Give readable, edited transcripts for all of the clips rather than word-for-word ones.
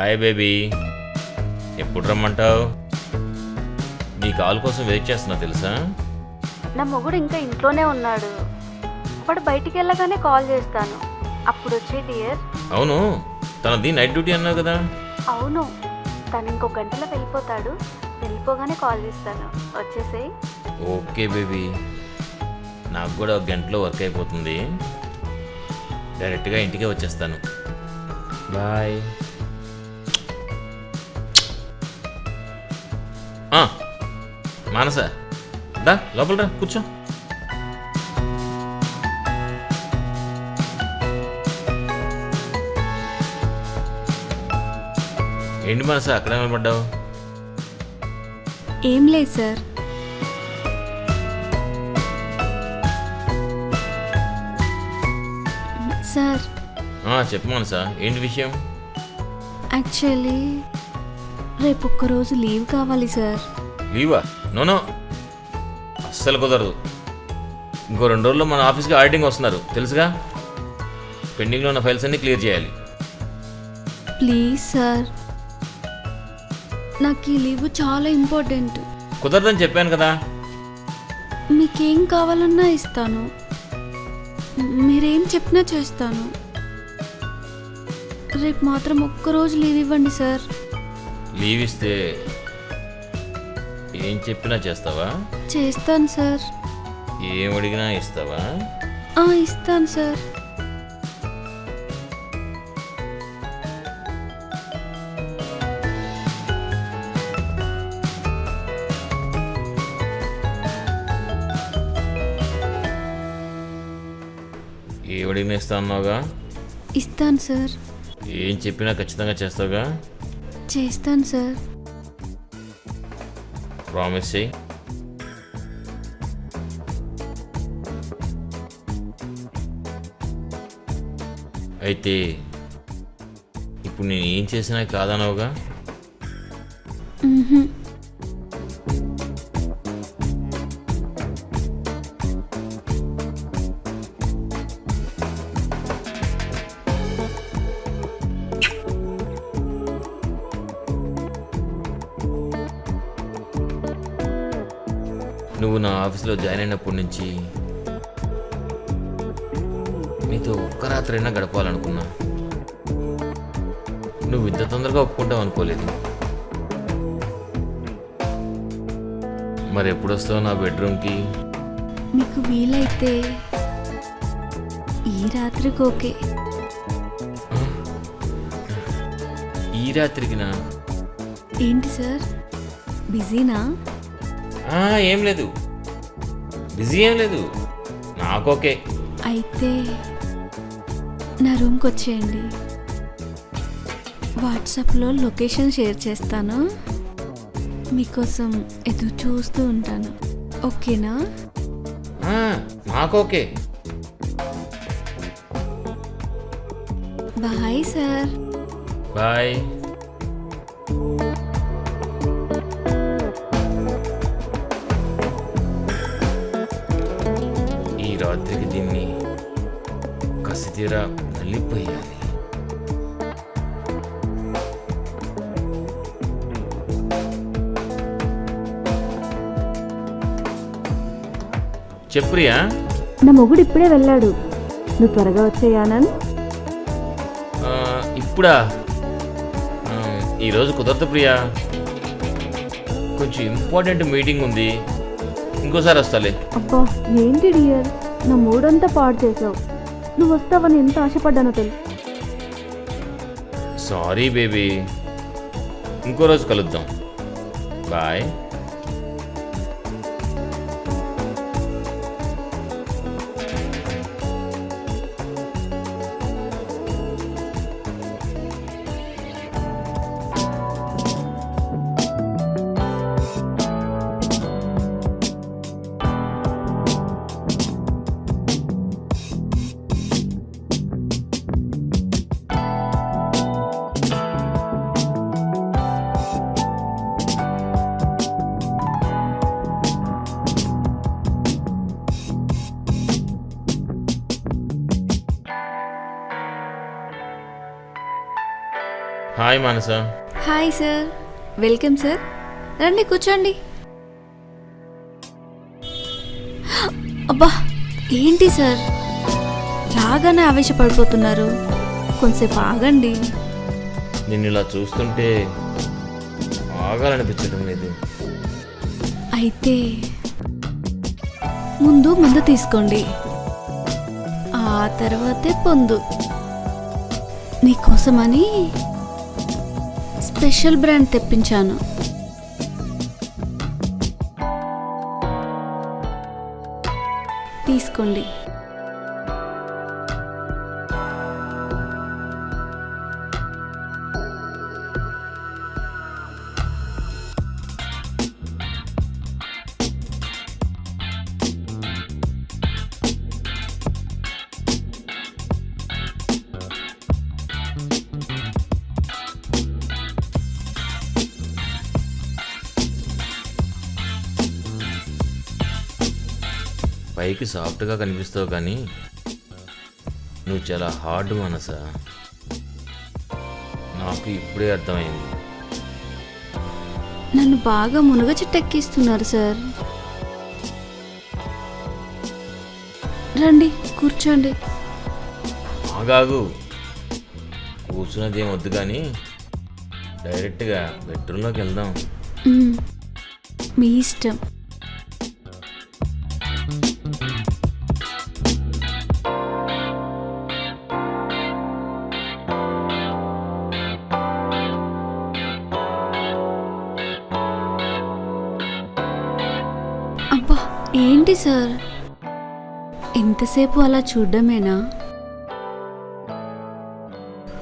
Hi baby, ఎప్పుడు రమ్మంటావు? నీ call కోసం వెయిట్ చేస్తున్నా తెలుసా? నా మొగుడు ఇంకా ఇంట్లోనే ఉన్నాడు. వాడు బయటికి వెళ్ళగానే కాల్ చేస్తాను. అప్పుడు వచ్చే డియర్. అవును, తనది నైట్ డ్యూటీ అన్నావు కదా. అవును, తను ఇంకో గంటలో వెళ్ళిపోతాడు. వెళ్ళిపోగానే కాల్ చేస్తాను, వచ్చేసేయ్. ఓకే బేబీ, నాకు కూడా ఒక గంటలో వర్క్ అయిపోతుంది. డైరెక్ట్గా ఇంటికే వచ్చేస్తాను. బాయ్. మానస, దా లోపల రా, కూర్చో. ఏంటి మానస అక్కడ నిలబడ్డావు? ఏం లేదు సార్. సార్ చెప్పు మానస, ఏంటి విషయం? యాక్చువల్లీ రేపు ఒక్కరోజు లీవ్ కావాలి సార్. లీవా? నోనో, అస్సలు కుదరదు. ఇంకో 2 రోజుల్లో మన ఆఫీస్కి ఆడిటింగ్ వస్తున్నారు తెలుసుగా. పెండింగ్లో ఉన్న ఫైల్స్ అన్నీ క్లియర్ చేయాలి. ప్లీజ్ సార్, నాకు ఈ లీవ్ చాలా ఇంపార్టెంట్. కుదరదని చెప్పాను కదా. మీకేం కావాలన్నా ఇస్తాను, మీరేం చెప్పినా చేస్తాను. రేపు మాత్రం ఒక్కరోజు లీవ్ ఇవ్వండి సార్. లీవ్ ఇస్తే ఏం చెప్పినా చేస్తావా? చేస్తాను సార్. ఏం అడిగినా ఇస్తావా? ఇస్తాను సార్. ఏం అడిగినా ఇస్తా అన్నావుగా. ఇస్తాను సార్. ఏం చెప్పినా ఖచ్చితంగా చేస్తావుగా. చేస్తాను సార్. ప్రామిస్ చేయి. అయితే ఇప్పుడు నేను ఏం చేసినా కాదన్నావుగా. మ్హూ. నువ్వు నా ఆఫీస్లో జాయిన్ అయినప్పటి నుంచి నీతో ఒక్క రాత్రైనా గడపాలనుకున్నా. నువ్వు ఇంత తొందరగా ఒప్పుకుంటావు అనుకోలేదు. మరి ఎప్పుడు వస్తావు నా బెడ్రూమ్కి? మీకు వీలైతే ఈ రాత్రికి ఓకే. ఈ రాత్రికినా? ఏంటి సార్, బిజీనా? ఏం లేదు, బిజీ ఏం లేదు, నాకు ఓకే. అయితే నా రూమ్కి వచ్చేయండి. వాట్సాప్లో లొకేషన్ షేర్ చేస్తాను. మీకోసం ఎదురు చూస్తూ ఉంటాను. ఓకేనా? నాకు ఓకే. Bye sir. బాయ్. ఈ రాత్రికి దీన్ని కసితీరా నలిపోయాలి. చెప్పు ప్రియా. నా మొగుడు ఇప్పుడే వెళ్ళాడు, నువ్వు త్వరగా వచ్చేయానని. ఇప్పుడా? ఈరోజు కుదరదు ప్రియా, కొంచెం ఇంపార్టెంట్ మీటింగ్ ఉంది. ఇంకోసారి వస్తాలే. అబ్బా ఏంటి డియర్, నా మూడంతా పాడు చేసావు. నువ్వు వస్తావని ఎంత ఆశపడ్డానో తెలుసు. సారీ బేబీ, ఇంకో రోజు కలుద్దాం. Bye. Hi Manasa. Hi sir, welcome sir. రండి కూర్చోండి. అబ్బా ఏంటి సార్ రాగానే ఆవేశపడిపోతున్నారు? కొంచెంసేపు ఆగండి. నిన్ను ఇలా చూస్తుంటే ఆగాలనిపించడం లేదు. అయితే ముందు మందు తీసుకోండి, ఆ తర్వాతే పొందు. నీకోసమని స్పెషల్ బ్రాండ్ తెప్పించాను. తీసుకోండి. పైకి సాఫ్ట్గా కనిపిస్తావు కానీ నువ్వు చాలా హార్డ్ మనస. నాకు ఇప్పుడే అర్థమైంది. నన్ను బాగా మునగ చెట్టెక్కిస్తున్నారు సార్. రండి కూర్చోండి. ఆగాగు, కూర్చున్నది ఏం వద్దు కానీ డైరెక్ట్గా బెడ్రూమ్లోకి వెళ్దాం. మీ ఇష్టం. అబ్బా ఏంటి సార్, ఎంతసేపు అలా చూడ్డమేనా?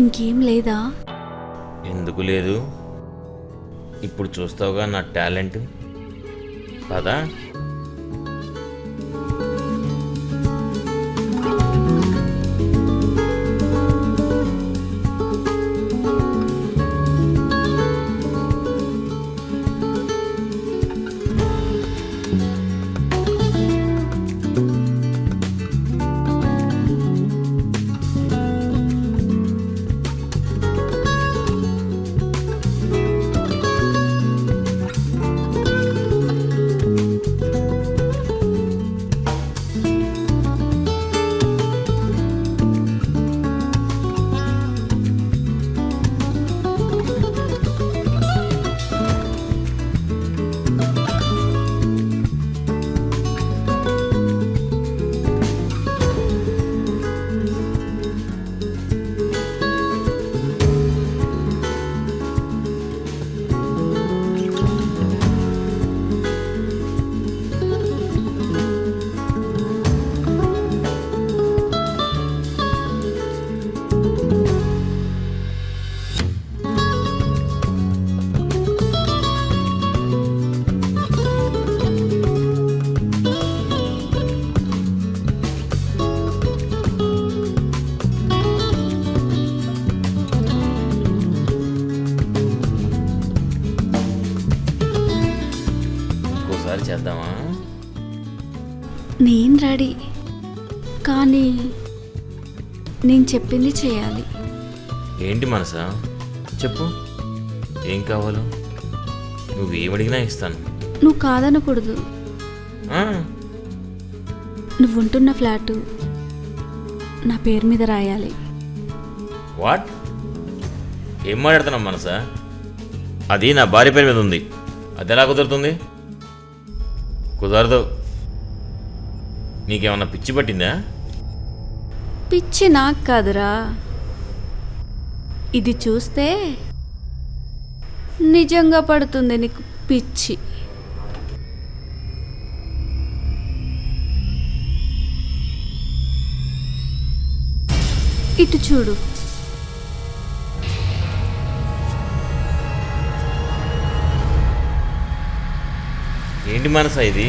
ఇంకేం లేదా? ఎందుకు లేదు, ఇప్పుడు చూస్తావుగా నా టాలెంట్. పదా. చేద్దామా? నేను రెడీ, కానీ నేను చెప్పింది చేయాలి. ఏంటి మనసా, చెప్పు ఏం కావాలో. నువ్వు ఏమడిగినా ఇస్తాను. నువ్వు కాదనకూడదు. నువ్వు ఉంటున్న ఫ్లాటు నా పేరు మీద రాయాలి. వాట్? ఏం మాట్లాడుతున్నావు మనసా? అది నా భార్య పేరు మీద ఉంది. అది ఎలా కుదురుతుంది? కుదరదు. నీకేమన్నా పిచ్చి పట్టిందా? పిచ్చి నాకు కాదురా, ఇది చూస్తే నిజంగా పడుతుంది నీకు పిచ్చి. ఇటు చూడు. ఏంటి మనసా ఇది?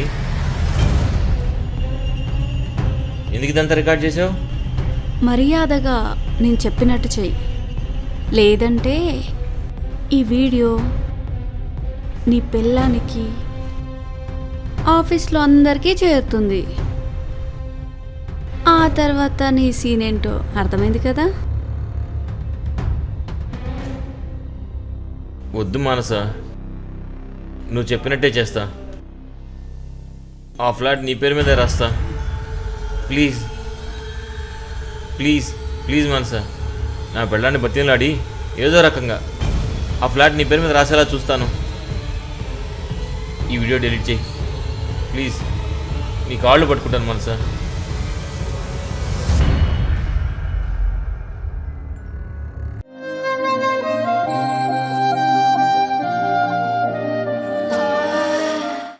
ఎందుకు ఇదంతా రికార్డ్ చేసావు? మర్యాదగా నేను చెప్పినట్టు చెయ్యి, లేదంటే ఈ వీడియో నీ పిల్లానికి ఆఫీస్లో అందరికీ చేరుతుంది. ఆ తర్వాత నీ సీన్ ఏంటో అర్థమైంది కదా. వద్దు మానస, నువ్వు చెప్పినట్టే చేస్తా. ఆ ఫ్లాట్ నీ పేరు మీదే రాస్తా. ప్లీజ్ ప్లీజ్ ప్లీజ్ మానస, నా పెళ్ళాన్ని బతిలాడి ఏదో రకంగా ఆ ఫ్లాట్ నీ పేరు మీద రాసేలా చూస్తాను. ఈ వీడియో డిలీట్ చేయి ప్లీజ్. నీ కాళ్ళు పట్టుకుంటాను మనసా.